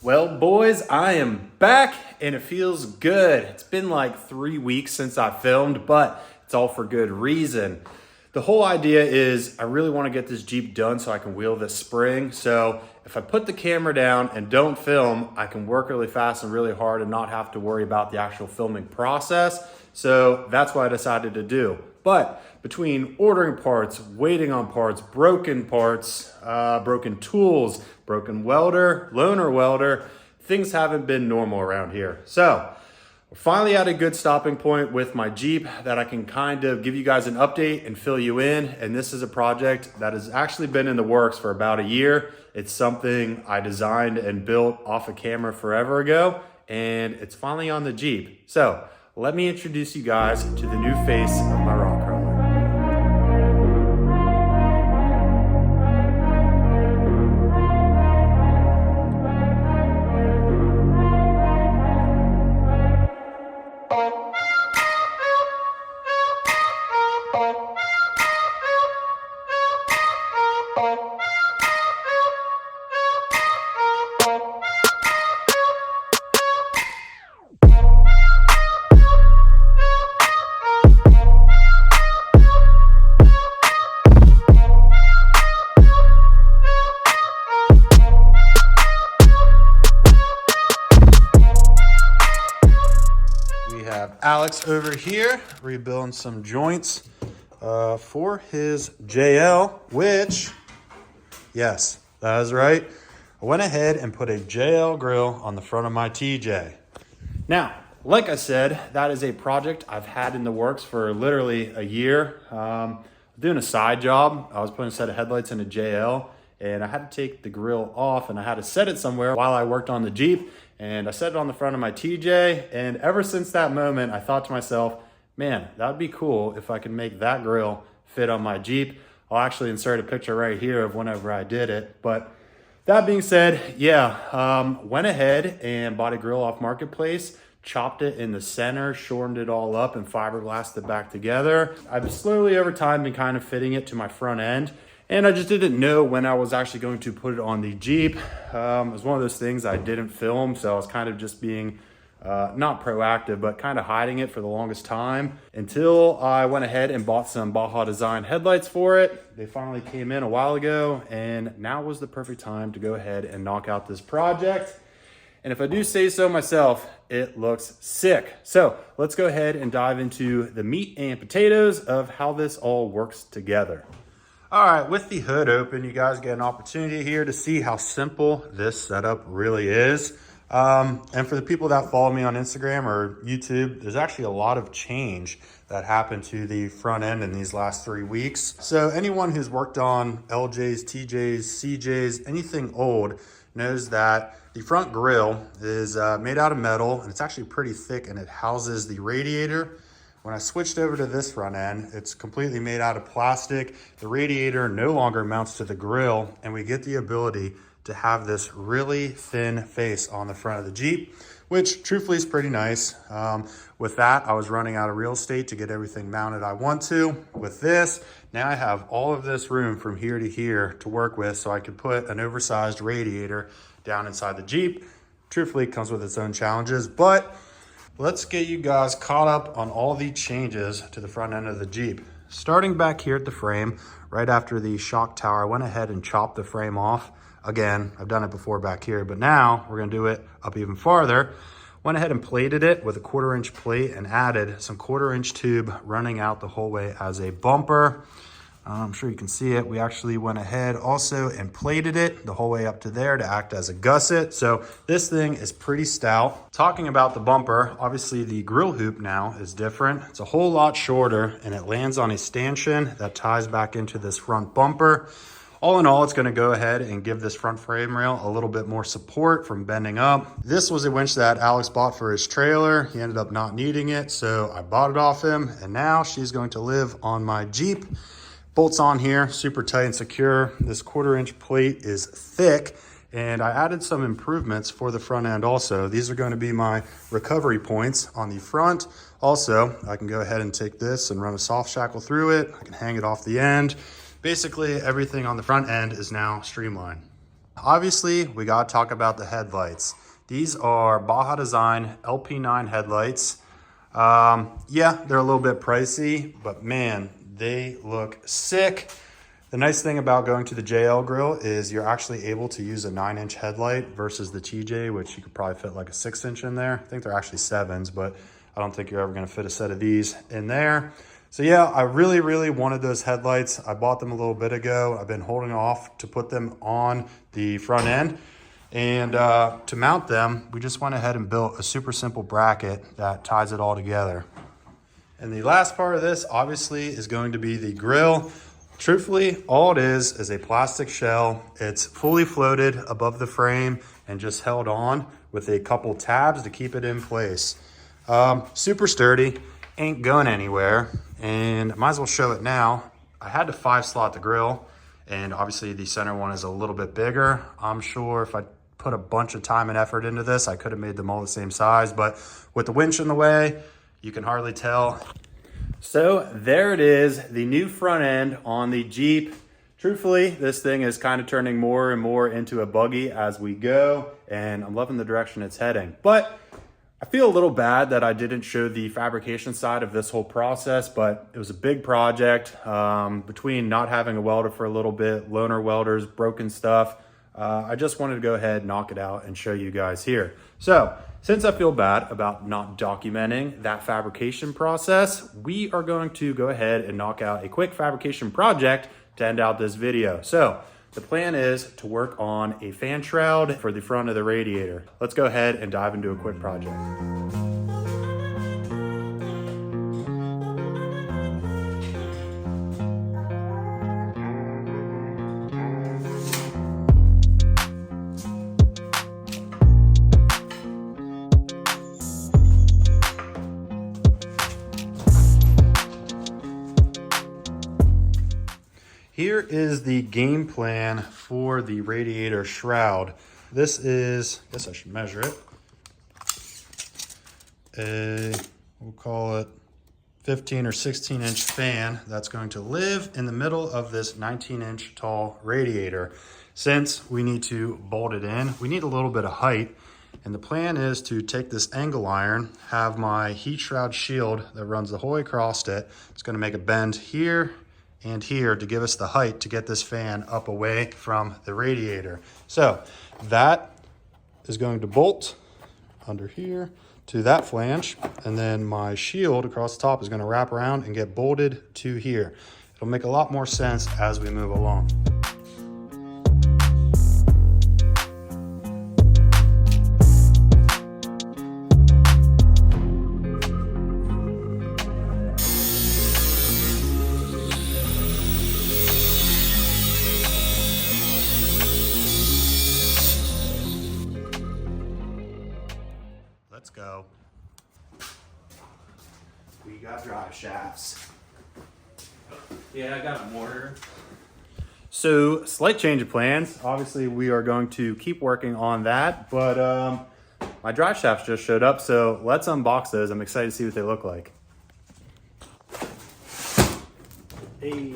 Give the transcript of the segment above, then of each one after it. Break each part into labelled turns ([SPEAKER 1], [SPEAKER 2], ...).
[SPEAKER 1] Well, boys, I am back and it feels good. It's been like 3 weeks since I filmed, but it's all for good reason. The whole idea is I really want to get this Jeep done so I can wheel this spring. So if I put the camera down and don't film, I can work really fast and really hard and not have to worry about the actual filming process. So that's what I decided to do. But between ordering parts, waiting on parts, broken tools, broken welder, loaner welder, things haven't been normal around here. So we're finally at a good stopping point with my Jeep that I can kind of give you guys an update and fill you in. And this is a project that has actually been in the works for about a year. It's something I designed and built off of camera forever ago, and it's finally on the Jeep. So let me introduce you guys to the new face of my rock crawler. Alex over here rebuilding some joints for his JL, which, yes, that is right. I went ahead and put a JL grill on the front of my TJ. Now, like I said, that is a project I've had in the works for literally a year. Doing a side job. I was putting a set of headlights in a JL, and I had to take the grill off and I had to set it somewhere while I worked on the Jeep. And I set it on the front of my TJ, and ever since that moment, I thought to myself, man, that would be cool if I could make that grill fit on my Jeep. I'll actually insert a picture right here of whenever I did it. But that being said, went ahead and bought a grill off Marketplace, chopped it in the center, shortened it all up, and fiberglassed it back together. I've slowly over time been kind of fitting it to my front end. And I just didn't know when I was actually going to put it on the Jeep. It was one of those things I didn't film, so I was kind of just being not proactive, but kind of hiding it for the longest time until I went ahead and bought some Baja Design headlights for it. They finally came in a while ago, and now was the perfect time to go ahead and knock out this project. And if I do say so myself, it looks sick. So let's go ahead and dive into the meat and potatoes of how this all works together. All right, with the hood open, you guys get an opportunity here to see how simple this setup really is. And for the people that follow me on Instagram or YouTube, there's actually a lot of change that happened to the front end in these last 3 weeks. So anyone who's worked on LJs, TJs, CJs, anything old knows that the front grille is made out of metal, and it's actually pretty thick, and it houses the radiator. When I switched over to this front end, it's completely made out of plastic. The radiator no longer mounts to the grill, and we get the ability to have this really thin face on the front of the Jeep, which truthfully is pretty nice. With that, I was running out of real estate to get everything mounted I want to. With this, now I have all of this room from here to here to work with, so I could put an oversized radiator down inside the Jeep. Truthfully, it comes with its own challenges, but let's get you guys caught up on all the changes to the front end of the Jeep. Starting back here at the frame, right after the shock tower, I went ahead and chopped the frame off. Again, I've done it before back here, but now we're gonna do it up even farther. Went ahead and plated it with a 1/4-inch plate and added some 1/4-inch tube running out the whole way as a bumper. I'm sure you can see it. We actually went ahead also and plated it the whole way up to there to act as a gusset. So this thing is pretty stout. Talking about the bumper, obviously the grill hoop now is different. It's a whole lot shorter, and it lands on a stanchion that ties back into this front bumper. All in all, it's going to go ahead and give this front frame rail a little bit more support from bending up. This was a winch that Alex bought for his trailer. He ended up not needing it, so I bought it off him, and now she's going to live on my Jeep. Bolts on here, super tight and secure. This 1/4-inch plate is thick, and I added some improvements for the front end also. These are going to be my recovery points on the front. Also, I can go ahead and take this and run a soft shackle through it. I can hang it off the end. Basically, everything on the front end is now streamlined. Obviously, we got to talk about the headlights. These are Baja Design LP9 headlights. Yeah, they're a little bit pricey, but man, they look sick. The nice thing about going to the JL grill is you're actually able to use a 9-inch headlight versus the TJ, which you could probably fit like a 6-inch in there. I think they're actually 7s, but I don't think you're ever gonna fit a set of these in there. So yeah, I really wanted those headlights. I bought them a little bit ago. I've been holding off to put them on the front end. And to mount them, we just went ahead and built a super simple bracket that ties it all together. And the last part of this obviously is going to be the grill. Truthfully, all it is a plastic shell. It's fully floated above the frame and just held on with a couple tabs to keep it in place. Super sturdy, ain't going anywhere. And I might as well show it now. I had to 5-slot the grill, and obviously the center one is a little bit bigger. I'm sure if I put a bunch of time and effort into this, I could have made them all the same size, but with the winch in the way, you can hardly tell. So there it is, the new front end on the Jeep. Truthfully, this thing is kind of turning more and more into a buggy as we go, and I'm loving the direction it's heading. But I feel a little bad that I didn't show the fabrication side of this whole process, but it was a big project. Between not having a welder for a little bit, loaner welders, broken stuff, I just wanted to go ahead, knock it out, and show you guys here. So since I feel bad about not documenting that fabrication process, we are going to go ahead and knock out a quick fabrication project to end out this video. So the plan is to work on a fan shroud for the front of the radiator. Let's go ahead and dive into a quick project. Here is the game plan for the radiator shroud. This is, I guess I should measure it. We'll call it 15 or 16-inch fan that's going to live in the middle of this 19-inch tall radiator. Since we need to bolt it in, we need a little bit of height. And the plan is to take this angle iron, have my heat shroud shield that runs the whole way across it. It's going to make a bend here and here to give us the height to get this fan up away from the radiator. So that is going to bolt under here to that flange, and then my shield across the top is going to wrap around and get bolted to here. It'll make a lot more sense as we move along. Let's go. We got drive shafts.
[SPEAKER 2] Yeah, I got a mortar.
[SPEAKER 1] So, slight change of plans. Obviously, we are going to keep working on that, but my drive shafts just showed up, so let's unbox those. I'm excited to see what they look like. Hey.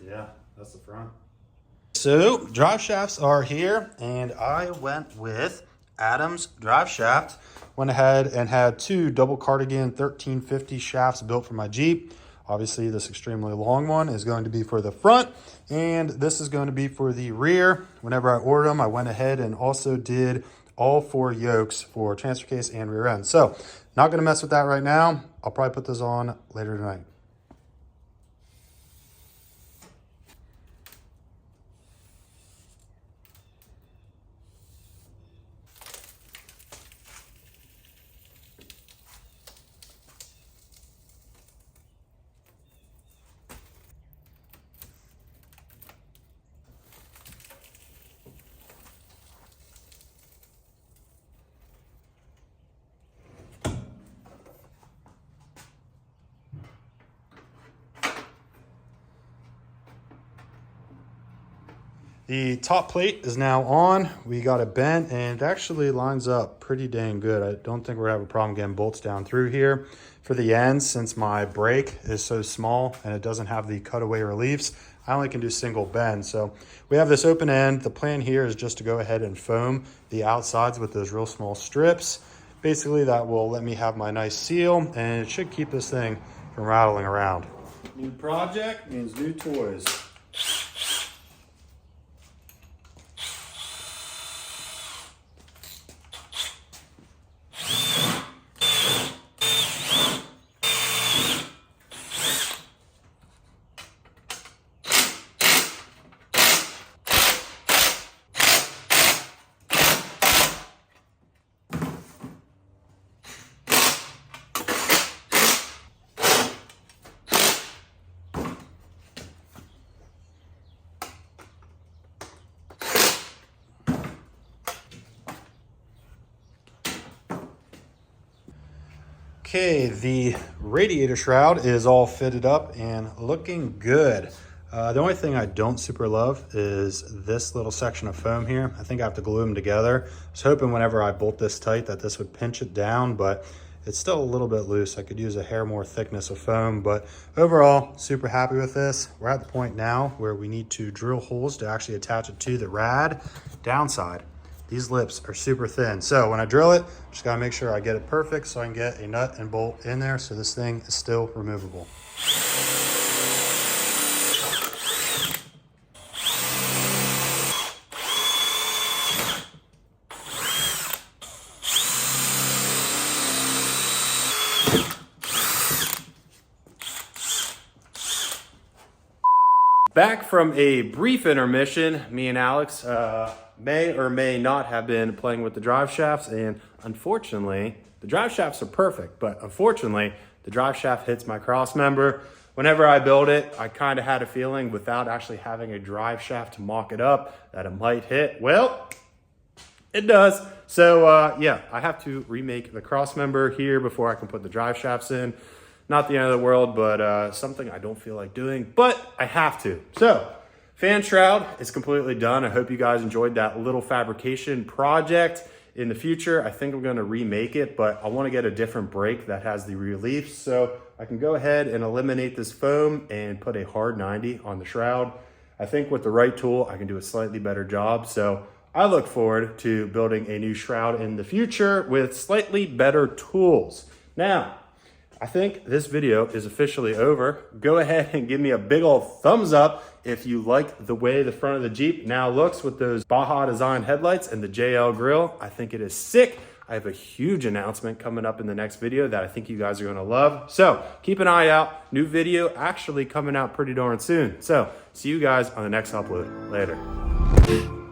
[SPEAKER 1] Yeah, that's the front. So drive shafts are here, and I went with Adam's drive shaft. Went ahead and had 2 double cardigan 1350 shafts built for my Jeep. Obviously this extremely long one is going to be for the front, and this is going to be for the rear. Whenever I ordered them, I went ahead and also did all 4 yokes for transfer case and rear end. So not going to mess with that right now. I'll probably put this on later tonight. The top plate is now on. We got it bent and it actually lines up pretty dang good. I don't think we're gonna have a problem getting bolts down through here. For the ends, since my brake is so small and it doesn't have the cutaway reliefs, I only can do single bend. So we have this open end. The plan here is just to go ahead and foam the outsides with those real small strips. Basically that will let me have my nice seal and it should keep this thing from rattling around. New project means new toys. Okay, the radiator shroud is all fitted up and looking good. The only thing I don't super love is this little section of foam here. I think I have to glue them together. I was hoping whenever I bolt this tight that this would pinch it down, but it's still a little bit loose. I could use a hair more thickness of foam, but overall, super happy with this. We're at the point now where we need to drill holes to actually attach it to the rad. Downside, these lips are super thin. So when I drill it, just gotta make sure I get it perfect so I can get a nut and bolt in there so this thing is still removable. Back from a brief intermission, me and Alex may or may not have been playing with the drive shafts, and unfortunately, the drive shafts are perfect, but unfortunately, the drive shaft hits my cross member. Whenever I build it, I kind of had a feeling without actually having a drive shaft to mock it up that it might hit. Well, it does. So yeah, I have to remake the cross member here before I can put the drive shafts in. Not the end of the world, but something I don't feel like doing, but I have to. So, fan shroud is completely done. I hope you guys enjoyed that little fabrication project. In the future, I think I'm gonna remake it, but I wanna get a different brake that has the reliefs. So I can go ahead and eliminate this foam and put a hard 90 on the shroud. I think with the right tool, I can do a slightly better job. So I look forward to building a new shroud in the future with slightly better tools. Now, I think this video is officially over. Go ahead and give me a big old thumbs up if you like the way the front of the Jeep now looks with those Baja Design headlights and the JL grille. I think it is sick. I have a huge announcement coming up in the next video that I think you guys are gonna love. So keep an eye out. New video actually coming out pretty darn soon. So see you guys on the next upload. Later.